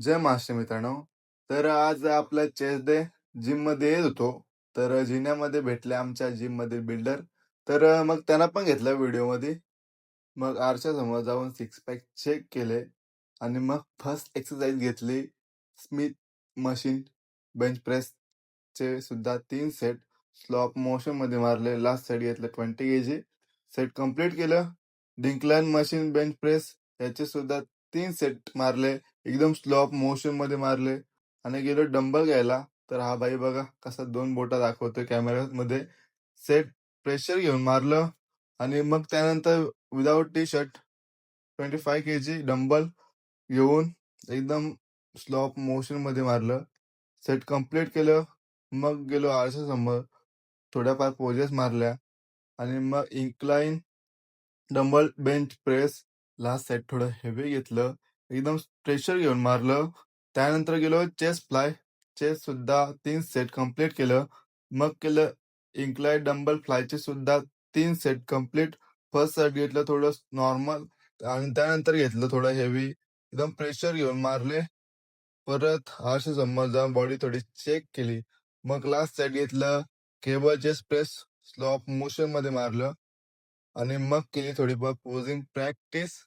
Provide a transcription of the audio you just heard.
जय महाराष्ट्र मित्रांनो. तर आज आपला चेस डे जिममध्ये येत होतो. तर जिन्यामध्ये भेटले आमच्या जिममधील बिल्डर. तर मग त्यांना पण घेतलं व्हिडिओमध्ये. मग आरशासमोर जाऊन सिक्स पॅक चेक केले आणि मग फर्स्ट एक्सरसाइज घेतली. स्मिथ मशीन बेंच प्रेसचे सुद्धा 3 सेट स्लो मोशनमध्ये मारले. लास्ट सेट घेतलं 20 केजी. सेट कंप्लीट केलं. डिक्लाइन मशीन बेंच प्रेस याचे सुद्धा 3 सेट मारले. एकदम स्लो मोशनमध्ये मारले आणि गेलो डंबल घ्यायला. तर हा भाई बघा कसा 2 बोटा दाखवतोय कॅमेरामध्ये. सेट प्रेशर घेऊन मारलं आणि मग त्यानंतर without T shirt 25 KG dumbbell घेऊन एकदम स्लो मोशनमध्ये मारलं. सेट कंप्लीट केलं. मग गेलो आरशासमोर. थोड्याफार पोजेस मारल्या आणि मग incline dumbbell bench press last set थोडं हेवी घेतलं. एकदम प्रेशर घेऊन मारलं. त्यानंतर गेलो चेस्ट फ्लाय. चेस्ट सुद्धा 3 सेट कंप्लीट केलं. मग केलं इन्क्लाइन डंबल फ्लायचे सुद्धा 3 सेट कंप्लीट. फर्स्ट सेट घेतलं थोडं नॉर्मल आणि त्यानंतर घेतलं थोडं हेवी. एकदम प्रेशर घेऊन मारले. परत आरशासमोर जाऊन बॉडी थोडी चेक केली. मग लास्ट सेट घेतलं केबल चेस्ट प्रेस स्लो मोशनमध्ये मारलं आणि मग केली थोडी पोझिंग प्रॅक्टिस.